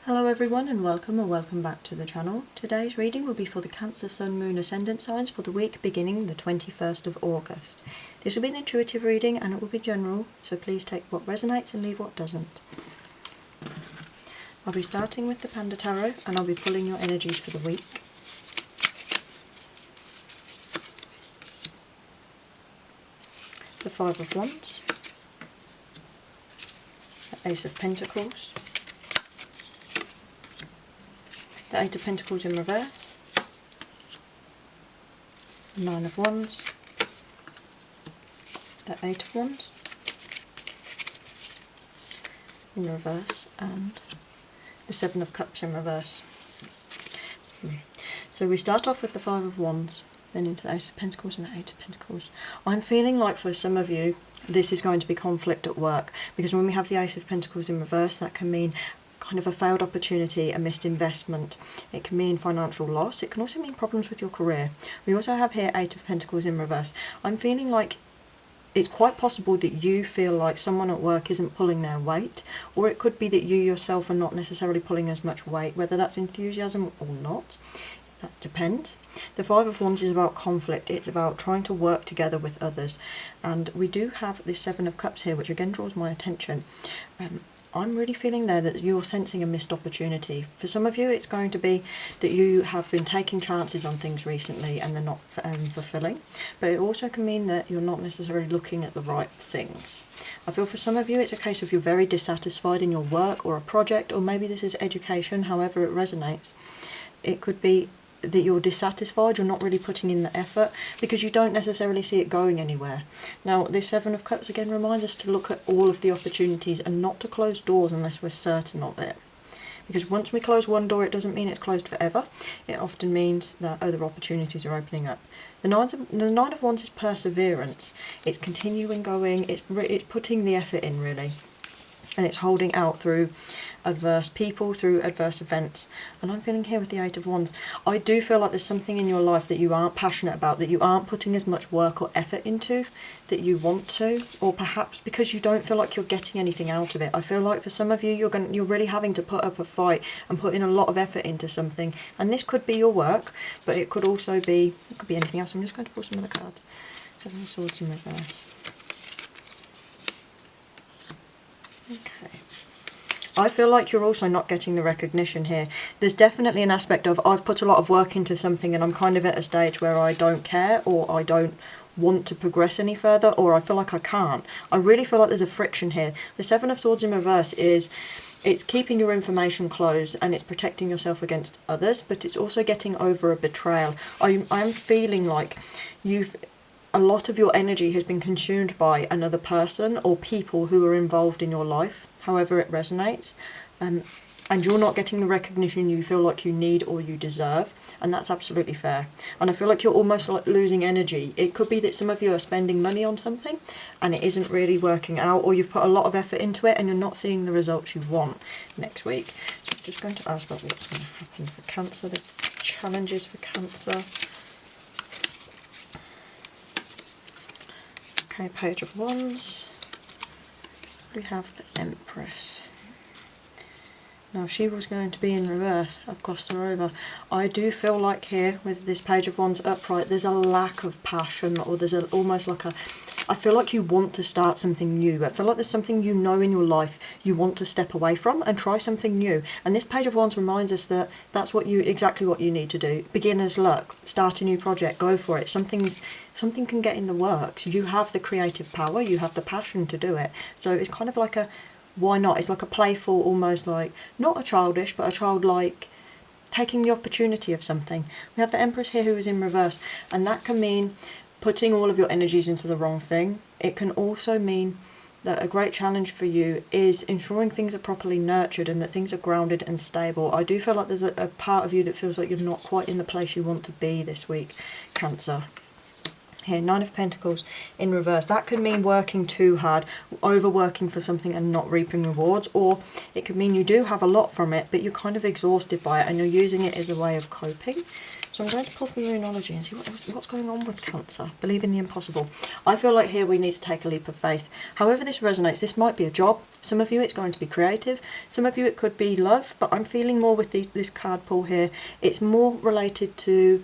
Hello everyone and welcome or welcome back to the channel. Today's reading will be for the Cancer Sun Moon Ascendant signs for the week beginning the 21st of August. This will be an intuitive reading and it will be general, so please take what resonates and leave what doesn't. I'll be starting with the Panda Tarot and I'll be pulling your energies for the week. The Five of Wands, the Ace of Pentacles, the Eight of Pentacles in reverse, the Nine of Wands, the Eight of Wands in reverse, and the Seven of Cups in reverse. So we start off with the Five of Wands, then into the Ace of Pentacles and the Eight of Pentacles. I'm feeling like for some of you this is going to be conflict at work, because when we have the Ace of Pentacles in reverse, that can mean kind of a failed opportunity, a missed investment. It can mean financial loss. It can also mean problems with your career. We also have here Eight of Pentacles in reverse. I'm feeling like it's quite possible that you feel like someone at work isn't pulling their weight, or it could be that you yourself are not necessarily pulling as much weight, whether that's enthusiasm or not. That depends. The Five of Wands is about conflict. It's about trying to work together with others. And we do have this Seven of Cups here, which again draws my attention. I'm really feeling there that you're sensing a missed opportunity. For some of you, it's going to be that you have been taking chances on things recently and they're not fulfilling. But it also can mean that you're not necessarily looking at the right things. I feel for some of you, it's a case of you're very dissatisfied in your work or a project, or maybe this is education, however it resonates. It could be that you're dissatisfied, you're not really putting in the effort because you don't necessarily see it going anywhere. Now, this Seven of Cups again reminds us to look at all of the opportunities and not to close doors unless we're certain of it. Because once we close one door, it doesn't mean it's closed forever. It often means that other opportunities are opening up. The Nine of Wands is perseverance. It's continuing going. It's putting the effort in, really. And it's holding out through adverse people, through adverse events. And I'm feeling here with the Eight of Wands, I do feel like there's something in your life that you aren't passionate about, that you aren't putting as much work or effort into that you want to, or perhaps because you don't feel like you're getting anything out of it. I feel like for some of you, you're really having to put up a fight and put in a lot of effort into something. And this could be your work, but it could also be, it could be anything else. I'm just going to pull some of the cards. Seven of Swords in reverse. Okay. I feel like you're also not getting the recognition here. There's definitely an aspect of, I've put a lot of work into something and I'm kind of at a stage where I don't care, or I don't want to progress any further, or I feel like I can't. I really feel like there's a friction here. The Seven of Swords in reverse is, it's keeping your information closed and it's protecting yourself against others, but it's also getting over a betrayal. I'm feeling like a lot of your energy has been consumed by another person or people who are involved in your life, however it resonates, and you're not getting the recognition you feel like you need or you deserve, and that's absolutely fair. And I feel like you're almost like losing energy. It could be that some of you are spending money on something and it isn't really working out, or you've put a lot of effort into it and you're not seeing the results you want next week. So I'm just going to ask about what's going to happen for Cancer, the challenges for Cancer. Okay, Page of Wands. We have the Empress. Now, she was going to be in reverse. I've crossed her over. I do feel like here, with this Page of Wands upright, there's a lack of passion, or there's almost like a... I feel like you want to start something new. I feel like there's something you know in your life you want to step away from and try something new. And this Page of Wands reminds us that that's exactly what you need to do. Beginner's luck. Start a new project. Go for it. Something can get in the works. You have the creative power. You have the passion to do it. So it's kind of like a... why not? It's like a playful, almost like, not a childish, but a childlike taking the opportunity of something. We have the Empress here who is in reverse, and that can mean putting all of your energies into the wrong thing. It can also mean that a great challenge for you is ensuring things are properly nurtured and that things are grounded and stable. I do feel like there's a part of you that feels like you're not quite in the place you want to be this week, Cancer. Here, Nine of Pentacles in reverse. That could mean working too hard, overworking for something and not reaping rewards, or it could mean you do have a lot from it, but you're kind of exhausted by it and you're using it as a way of coping. So I'm going to pull from Moonology and see what's going on with Cancer. Believe in the impossible. I feel like here we need to take a leap of faith. However this resonates, this might be a job. Some of you it's going to be creative. Some of you it could be love, but I'm feeling more with this card pull here. It's more related to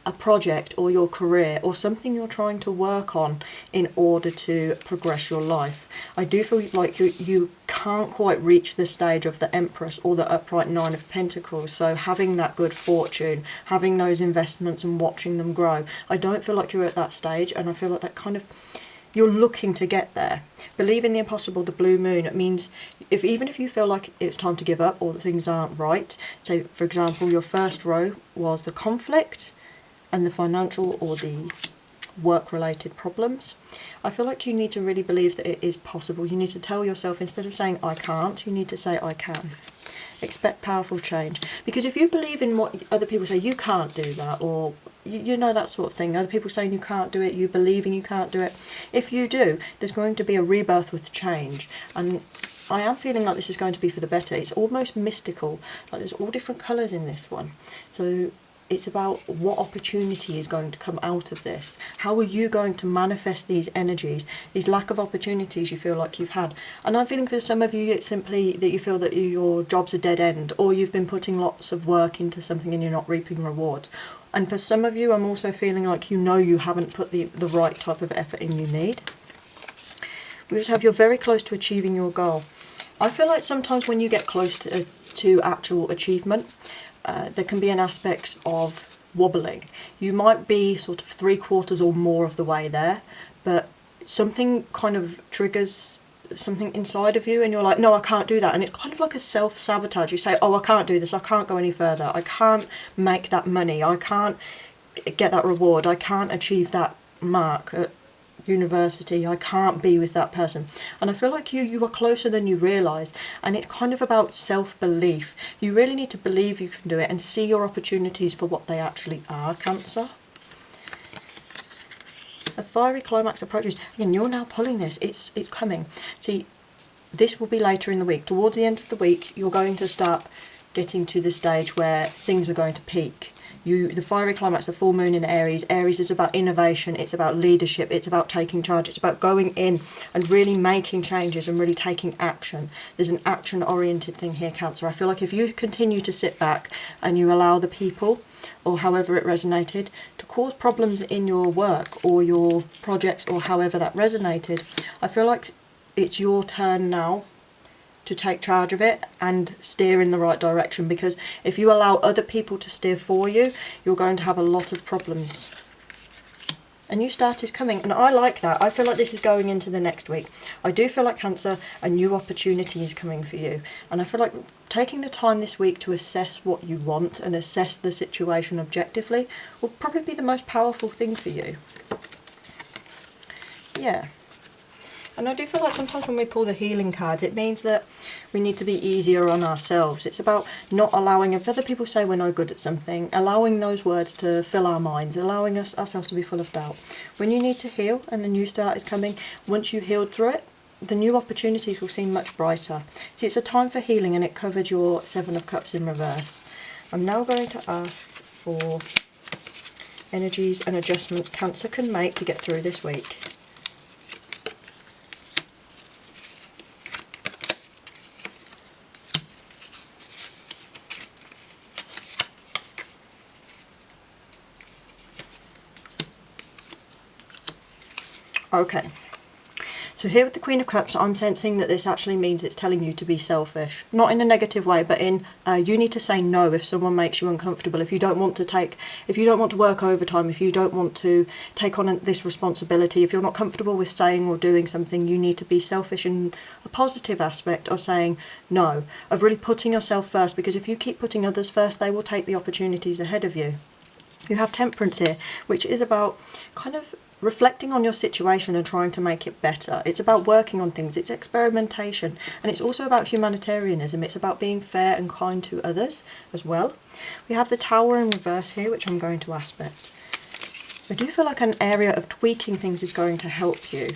a project or your career or something you're trying to work on in order to progress your life. I do feel like you can't quite reach the stage of the Empress or the upright Nine of Pentacles, so having that good fortune, having those investments and watching them grow, I don't feel like you're at that stage, and I feel like that kind of, you're looking to get there. Believe in the impossible, the blue moon. It means even if you feel like it's time to give up or that things aren't right, so for example your first row was the conflict and the financial or the work-related problems, I feel like you need to really believe that it is possible. You need to tell yourself, instead of saying I can't, you need to say I can. Expect powerful change. Because if you believe in what other people say, you can't do that, or you know, that sort of thing, other people saying you can't do it, you believing you can't do it, if you do, there's going to be a rebirth with change. And I am feeling like this is going to be for the better. It's almost mystical, like there's all different colours in this one. So it's about what opportunity is going to come out of this. How are you going to manifest these energies, these lack of opportunities you feel like you've had? And I'm feeling for some of you it's simply that you feel that your job's a dead end, or you've been putting lots of work into something and you're not reaping rewards. And for some of you, I'm also feeling like you know you haven't put the right type of effort in you need. We just have you're very close to achieving your goal. I feel like sometimes when you get close to actual achievement, there can be an aspect of wobbling. You might be sort of 3/4 or more of the way there, but something kind of triggers something inside of you and you're like, no, I can't do that. And it's kind of like a self-sabotage. You say, oh, I can't do this, I can't go any further, I can't make that money, I can't get that reward, I can't achieve that mark at university, I can't be with that person. And I feel like you are closer than you realise, and it's kind of about self-belief. You really need to believe you can do it and see your opportunities for what they actually are, Cancer. A fiery climax approaches. Again, you're now pulling this, it's coming. See, this will be later in the week. Towards the end of the week, you're going to start getting to the stage where things are going to peak. The fiery climax, the full moon in Aries. Aries is about innovation, it's about leadership, it's about taking charge, it's about going in and really making changes and really taking action. There's an action-oriented thing here, Cancer. I feel like if you continue to sit back and you allow the people, or however it resonated, to cause problems in your work or your projects or however that resonated, I feel like it's your turn now to take charge of it and steer in the right direction, because if you allow other people to steer for you, you're going to have a lot of problems. A new start is coming, and I like that. I feel like this is going into the next week. I do feel like, Cancer, a new opportunity is coming for you, and I feel like taking the time this week to assess what you want and assess the situation objectively will probably be the most powerful thing for you. Yeah. And I do feel like sometimes when we pull the healing cards, it means that we need to be easier on ourselves. It's about not allowing, if other people say we're no good at something, allowing those words to fill our minds, allowing ourselves to be full of doubt. When you need to heal and the new start is coming, once you've healed through it, the new opportunities will seem much brighter. See, it's a time for healing, and it covered your Seven of Cups in reverse. I'm now going to ask for energies and adjustments Cancer can make to get through this week. Okay, so here with the Queen of Cups, I'm sensing that this actually means it's telling you to be selfish. Not in a negative way, but in you need to say no if someone makes you uncomfortable, if you don't want to work overtime, if you don't want to take on this responsibility, if you're not comfortable with saying or doing something, you need to be selfish in a positive aspect of saying no, of really putting yourself first, because if you keep putting others first, they will take the opportunities ahead of you. You have Temperance here, which is about kind of reflecting on your situation and trying to make it better. It's about working on things, it's experimentation, and it's also about humanitarianism. It's about being fair and kind to others as well. We have the Tower in reverse here, which I'm going to aspect. I do feel like an area of tweaking things is going to help you.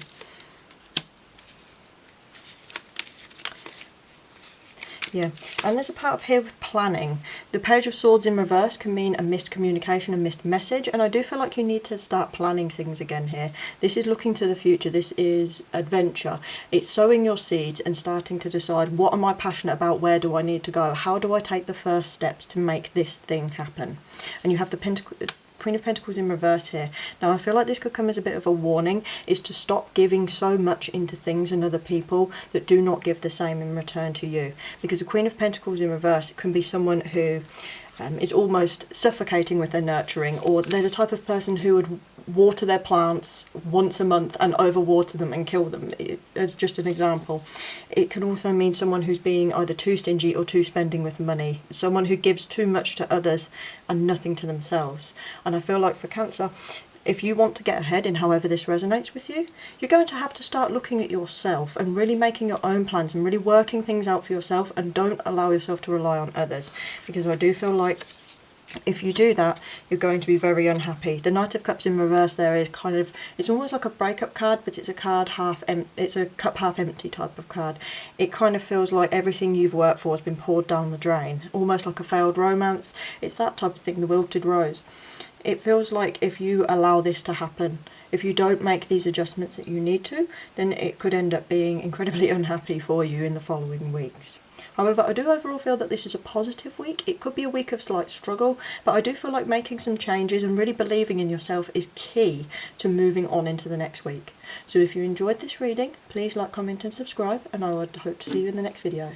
Yeah, and there's a part here with planning. The Page of Swords in reverse can mean a missed communication, a missed message, and I do feel like you need to start planning things again here. This is looking to the future, this is adventure. It's sowing your seeds and starting to decide, what am I passionate about, where do I need to go, how do I take the first steps to make this thing happen? And you have the Queen of Pentacles in reverse here. Now I feel like this could come as a bit of a warning, is to stop giving so much into things and other people that do not give the same in return to you. Because the Queen of Pentacles in reverse can be someone who is almost suffocating with their nurturing, or they're the type of person who would water their plants once a month and overwater them and kill them, as just an example. It can also mean someone who's being either too stingy or too spending with money, someone who gives too much to others and nothing to themselves. And I feel like for Cancer, if you want to get ahead in however this resonates with you, you're going to have to start looking at yourself and really making your own plans and really working things out for yourself, and don't allow yourself to rely on others, because I do feel like if you do that, you're going to be very unhappy. The Knight of Cups in reverse there is kind of, it's almost like a breakup card, but it's a card it's a cup half empty type of card. It kind of feels like everything you've worked for has been poured down the drain, almost like a failed romance. It's that type of thing, the wilted rose. It feels like if you allow this to happen, if you don't make these adjustments that you need to, then it could end up being incredibly unhappy for you in the following weeks. However, I do overall feel that this is a positive week. It could be a week of slight struggle, but I do feel like making some changes and really believing in yourself is key to moving on into the next week. So if you enjoyed this reading, please like, comment and subscribe, and I would hope to see you in the next video.